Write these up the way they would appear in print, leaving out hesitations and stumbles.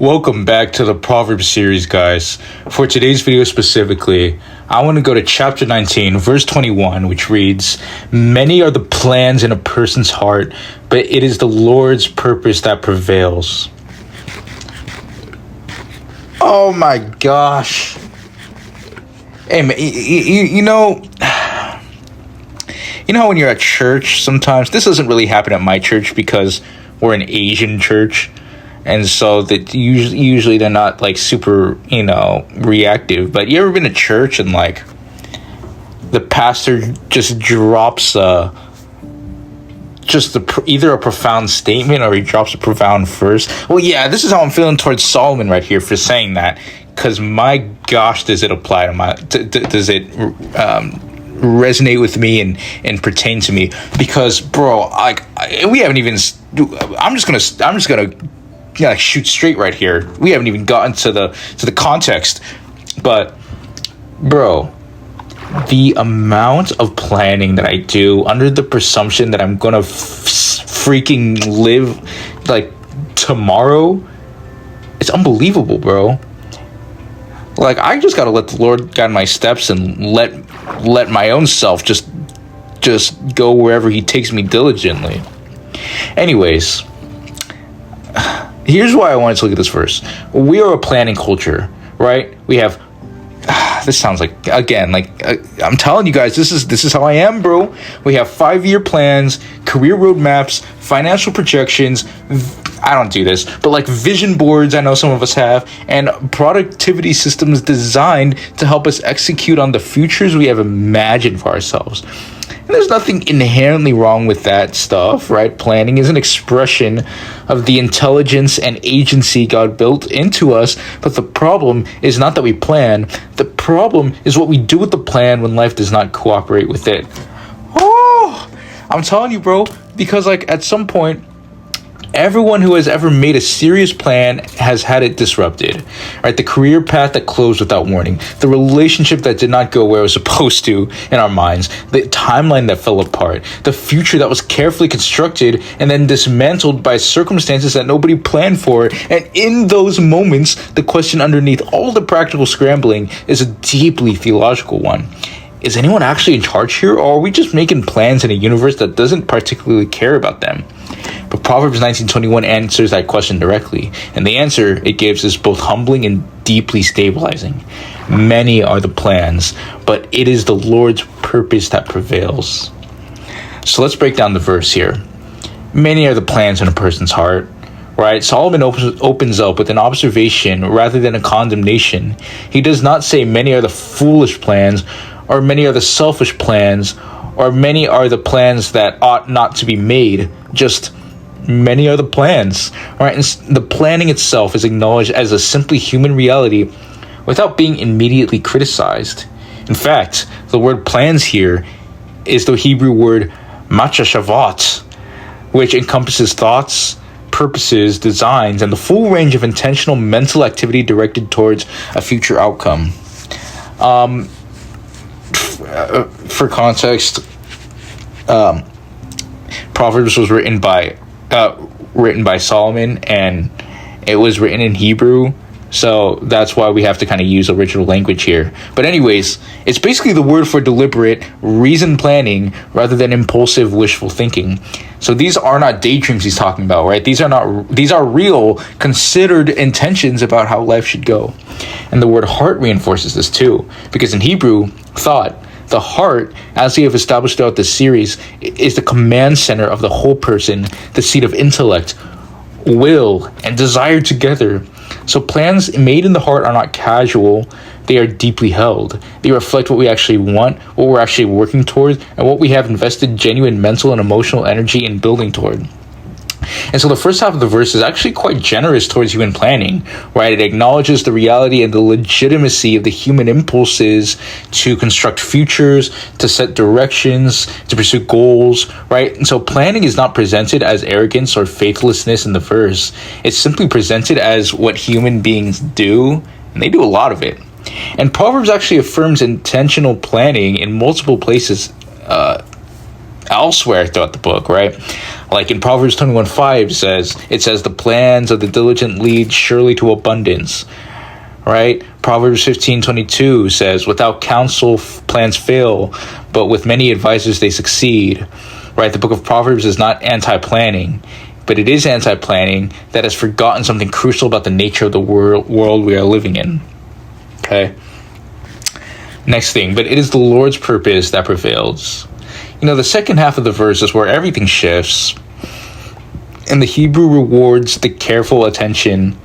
Welcome back to the Proverbs series, guys. For today's video specifically, I want to go to chapter 19, verse 21, which reads, "Many are the plans in a person's heart, but it is the Lord's purpose that prevails." Oh my gosh. Hey, man, you know how when you're at church sometimes, this doesn't really happen at my church because we're an Asian church. And so that usually they're not like super, reactive. But you ever been to church and like the pastor just drops either a profound statement or he drops a profound verse? Well, yeah, this is how I'm feeling towards Solomon right here for saying that. Because my gosh, does it apply to does it resonate with me and pertain to me? Because bro, we haven't even. I'm just gonna shoot straight right here. We haven't even gotten to the context, but bro, the amount of planning that I do under the presumption that I'm gonna freaking live like tomorrow, it's unbelievable, bro. Like, I just gotta let the Lord guide my steps and let my own self just go wherever He takes me diligently. Anyways, here's why I wanted to look at this verse. We are a planning culture, right? We have this sounds like, again, like I'm telling you guys, this is how I am, bro. We have 5-year plans, career roadmaps, financial projections. I don't do this, but like vision boards, I know some of us have, and productivity systems designed to help us execute on the futures we have imagined for ourselves. And there's nothing inherently wrong with that stuff, right? Planning is an expression of the intelligence and agency God built into us. But the problem is not that we plan. The problem is what we do with the plan when life does not cooperate with it. Oh, I'm telling you, bro, because like at some point, everyone who has ever made a serious plan has had it disrupted, right? The career path that closed without warning, the relationship that did not go where it was supposed to in our minds, the timeline that fell apart, the future that was carefully constructed and then dismantled by circumstances that nobody planned for. And in those moments, the question underneath all the practical scrambling is a deeply theological one. Is anyone actually in charge here, or are we just making plans in a universe that doesn't particularly care about them? But Proverbs 19:21 answers that question directly, and the answer it gives is both humbling and deeply stabilizing. Many are the plans, but it is the Lord's purpose that prevails. So let's break down the verse here. Many are the plans in a person's heart, right? Solomon opens up with an observation rather than a condemnation. He does not say many are the foolish plans, or many are the selfish plans, or many are the plans that ought not to be made. Just many are the plans, right? And the planning itself is acknowledged as a simply human reality without being immediately criticized. In fact, the word plans here is the Hebrew word machashavot, which encompasses thoughts, purposes, designs, and the full range of intentional mental activity directed towards a future outcome. For context, Proverbs was written by Solomon, and it was written in Hebrew, so that's why we have to kind of use original language here. But anyways, it's basically the word for deliberate, reasoned planning rather than impulsive, wishful thinking. So these are not daydreams he's talking about, right? These are real, considered intentions about how life should go. And the word heart reinforces this too, because in Hebrew, thought, the heart, as we have established throughout this series, is the command center of the whole person, the seat of intellect, will, and desire together. So plans made in the heart are not casual, they are deeply held. They reflect what we actually want, what we're actually working towards, and what we have invested genuine mental and emotional energy in building toward. And so the first half of the verse is actually quite generous towards human planning, right? It acknowledges the reality and the legitimacy of the human impulses to construct futures, to set directions, to pursue goals, right? And so planning is not presented as arrogance or faithlessness in the verse. It's simply presented as what human beings do, and they do a lot of it. And Proverbs actually affirms intentional planning in multiple places elsewhere throughout the book, right? Like in Proverbs 21:5 says the plans of the diligent lead surely to abundance. Right? Proverbs 15:22 says, without counsel plans fail, but with many advisors they succeed. Right? The book of Proverbs is not anti-planning, but it is anti-planning that has forgotten something crucial about the nature of the world we are living in. Okay? Next thing, but it is the Lord's purpose that prevails. The second half of the verse is where everything shifts, and the Hebrew rewards the careful attention.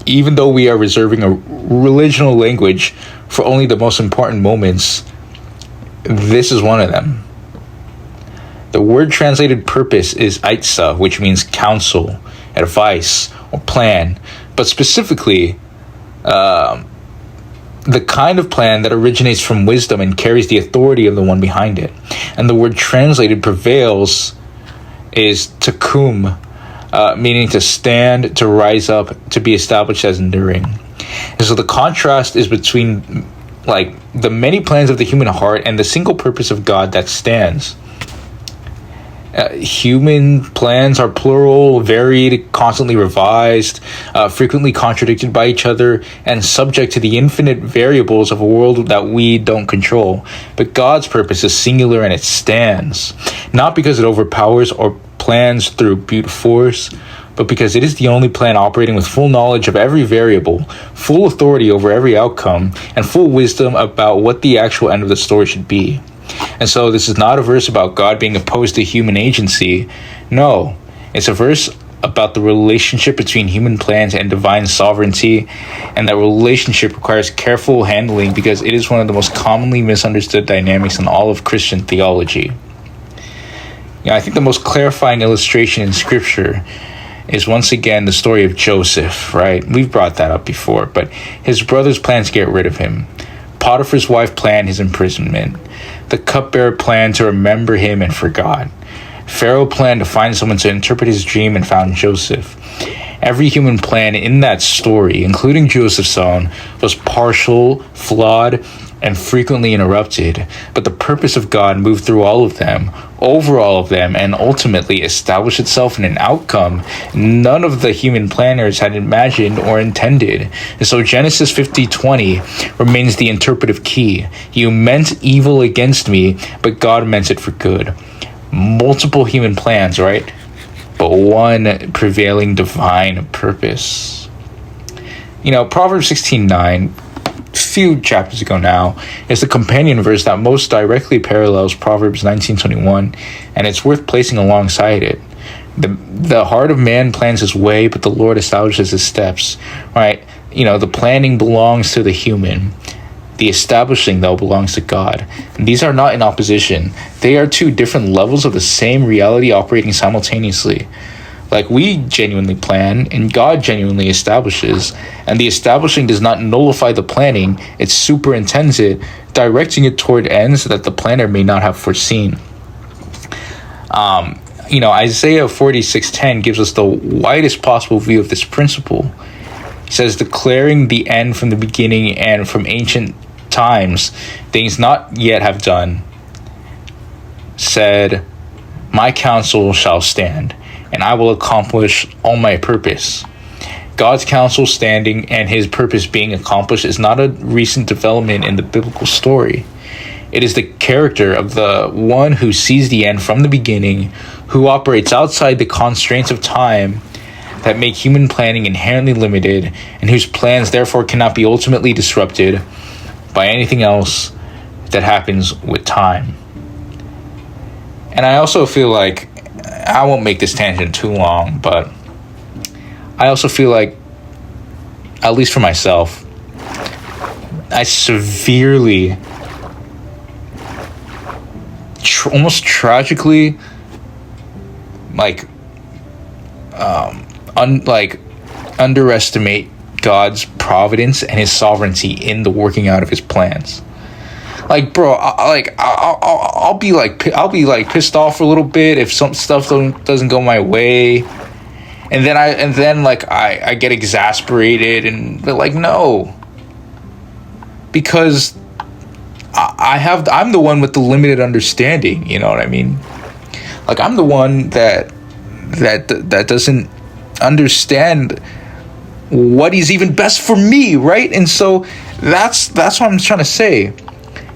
Even though we are reserving a religional language for only the most important moments, this is one of them. The word translated purpose is aitza, which means counsel, advice, or plan, but specifically, the kind of plan that originates from wisdom and carries the authority of the one behind it. And the word translated prevails is takum, meaning to stand, to rise up, to be established as enduring. And so the contrast is between the many plans of the human heart and the single purpose of God that stands. Human plans are plural, varied, constantly revised, frequently contradicted by each other, and subject to the infinite variables of a world that we don't control. But God's purpose is singular and it stands, not because it overpowers or plans through brute force, but because it is the only plan operating with full knowledge of every variable, full authority over every outcome, and full wisdom about what the actual end of the story should be. And so this is not a verse about God being opposed to human agency. No, it's a verse about the relationship between human plans and divine sovereignty, and that relationship requires careful handling because it is one of the most commonly misunderstood dynamics in all of Christian theology. I think the most clarifying illustration in Scripture is once again the story of Joseph, right? We've brought that up before, but his brothers planned to get rid of him. Potiphar's wife planned his imprisonment. The cupbearer planned to remember him and forgot. Pharaoh planned to find someone to interpret his dream and found Joseph. Every human plan in that story, including Joseph's own, was partial, flawed, and frequently interrupted, but the purpose of God moved through all of them, over all of them, and ultimately established itself in an outcome none of the human planners had imagined or intended. And so Genesis 50:20 remains the interpretive key. You meant evil against me, but God meant it for good. Multiple human plans, right? But one prevailing divine purpose. Proverbs 16:9, few chapters ago now, is the companion verse that most directly parallels Proverbs 19:21, and it's worth placing alongside it. The heart of man plans his way, but the Lord establishes his steps, right? The planning belongs to the human. The establishing, though, belongs to God. And these are not in opposition. They are two different levels of the same reality operating simultaneously. We genuinely plan, and God genuinely establishes. And the establishing does not nullify the planning. It superintends it, directing it toward ends that the planner may not have foreseen. Isaiah 46:10 gives us the widest possible view of this principle. It says, declaring the end from the beginning and from ancient times, things not yet have done, said, my counsel shall stand, and I will accomplish all my purpose. God's counsel standing and his purpose being accomplished is not a recent development in the biblical story. It is the character of the one who sees the end from the beginning, who operates outside the constraints of time that make human planning inherently limited, and whose plans therefore cannot be ultimately disrupted by anything else that happens with time. And I also feel like, I won't make this tangent too long, but I also feel like, at least for myself, I severely, almost tragically, underestimate God's providence and his sovereignty in the working out of his plans. Bro, I'll be pissed off for a little bit if some stuff doesn't go my way, and then I get exasperated no, because I'm the one with the limited understanding. You know what I mean? Like, I'm the one that doesn't understand what is even best for me, right? And so that's what I'm trying to say,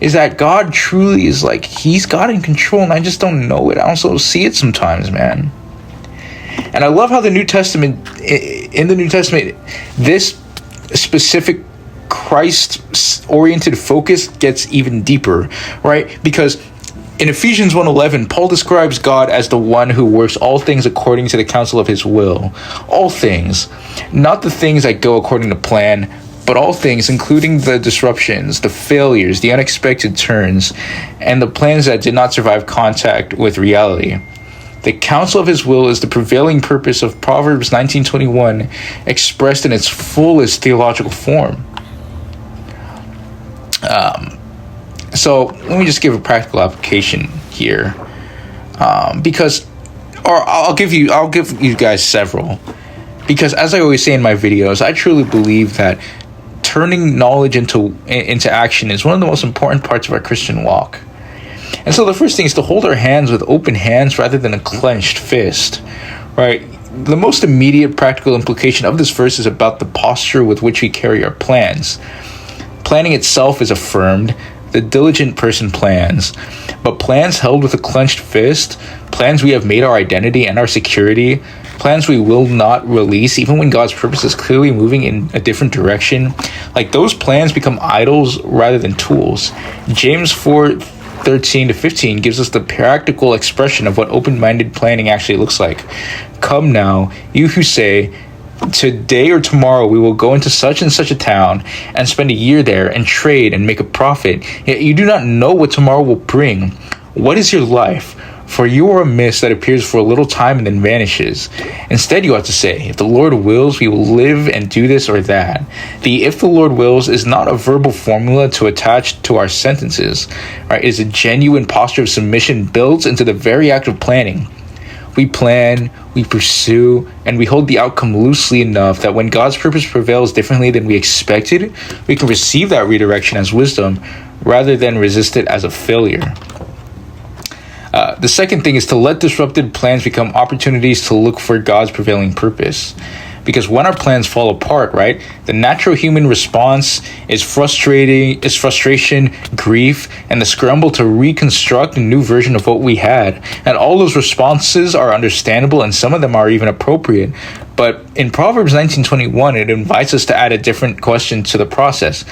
is that God truly is like, he's God in control, and I just don't know it. I also see it sometimes, man. And I love how in the New Testament, this specific Christ-oriented focus gets even deeper, right? Because in Ephesians 1:11, Paul describes God as the one who works all things according to the counsel of his will. All things. Not the things that go according to plan, but all things, including the disruptions, the failures, the unexpected turns, and the plans that did not survive contact with reality. The counsel of his will is the prevailing purpose of Proverbs 19:21, expressed in its fullest theological form. So let me just give a practical application here, I'll give you guys several, because as I always say in my videos, I truly believe that turning knowledge into action is one of the most important parts of our Christian walk. And so the first thing is to hold our hands with open hands rather than a clenched fist, right? The most immediate practical implication of this verse is about the posture with which we carry our plans. Planning itself is affirmed. The diligent person plans. But plans held with a clenched fist, plans we have made our identity and our security, plans we will not release even when God's purpose is clearly moving in a different direction, like those plans become idols rather than tools. James 4:13-15 gives us the practical expression of what open-minded planning actually looks like. Come now, you who say, today or tomorrow we will go into such and such a town and spend a year there and trade and make a profit, yet you do not know what tomorrow will bring. What is your life? For you are a mist that appears for a little time and then vanishes. Instead, you ought to say, if the Lord wills, we will live and do this or that. The if the Lord wills is not a verbal formula to attach to our sentences. Right? It is a genuine posture of submission built into the very act of planning. We plan, we pursue, and we hold the outcome loosely enough that when God's purpose prevails differently than we expected, we can receive that redirection as wisdom rather than resist it as a failure. The second thing is to let disrupted plans become opportunities to look for God's prevailing purpose. Because when our plans fall apart, right, the natural human response is frustration, grief, and the scramble to reconstruct a new version of what we had. And all those responses are understandable, and some of them are even appropriate. But in Proverbs 19:21, it invites us to add a different question to the process.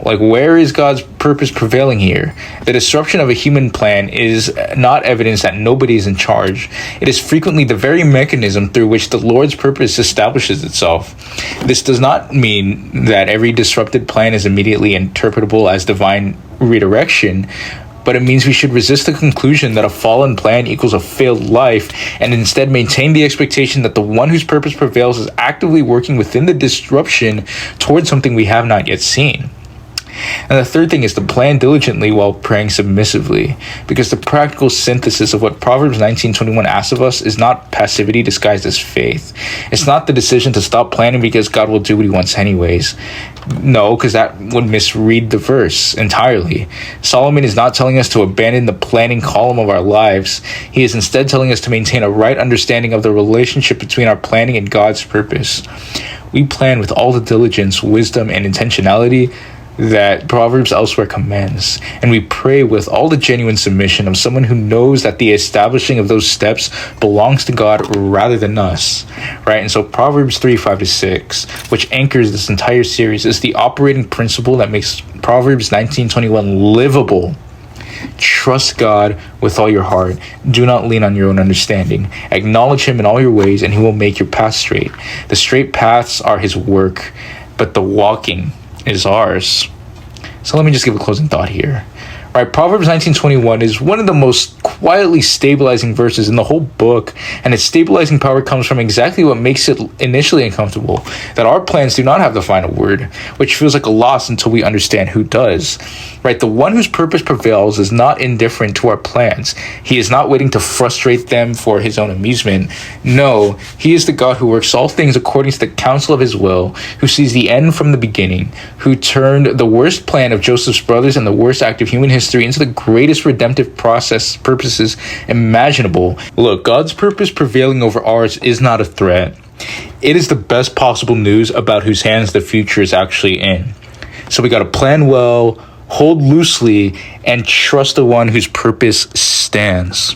Like, where is God's purpose prevailing here? The disruption of a human plan is not evidence that nobody is in charge. It is frequently the very mechanism through which the Lord's purpose establishes itself. This does not mean that every disrupted plan is immediately interpretable as divine redirection, but it means we should resist the conclusion that a fallen plan equals a failed life, and instead maintain the expectation that the one whose purpose prevails is actively working within the disruption towards something we have not yet seen. And the third thing is to plan diligently while praying submissively, because the practical synthesis of what Proverbs 19:21 asks of us is not passivity disguised as faith. It's not the decision to stop planning because God will do what he wants anyways. No, because that would misread the verse entirely. Solomon is not telling us to abandon the planning column of our lives. He is instead telling us to maintain a right understanding of the relationship between our planning and God's purpose. We plan with all the diligence, wisdom, and intentionality that Proverbs elsewhere commends, and we pray with all the genuine submission of someone who knows that the establishing of those steps belongs to God rather than us, right? And so Proverbs 3:5-6, which anchors this entire series, is the operating principle that makes Proverbs 19:21 livable. Trust God with all your heart. Do not lean on your own understanding. Acknowledge him in all your ways, and he will make your path straight. The straight paths are his work, but the walking is ours. So let me just give a closing thought here. Right, Proverbs 19:21 is one of the most quietly stabilizing verses in the whole book, and its stabilizing power comes from exactly what makes it initially uncomfortable, that our plans do not have the final word, which feels like a loss until we understand who does. Right, the one whose purpose prevails is not indifferent to our plans. He is not waiting to frustrate them for his own amusement. No, he is the God who works all things according to the counsel of his will, who sees the end from the beginning, who turned the worst plan of Joseph's brothers and the worst act of human history history into the greatest redemptive purposes imaginable. Look, God's purpose prevailing over ours is not a threat. It is the best possible news about whose hands the future is actually in. So we got to plan well, hold loosely, and trust the one whose purpose stands.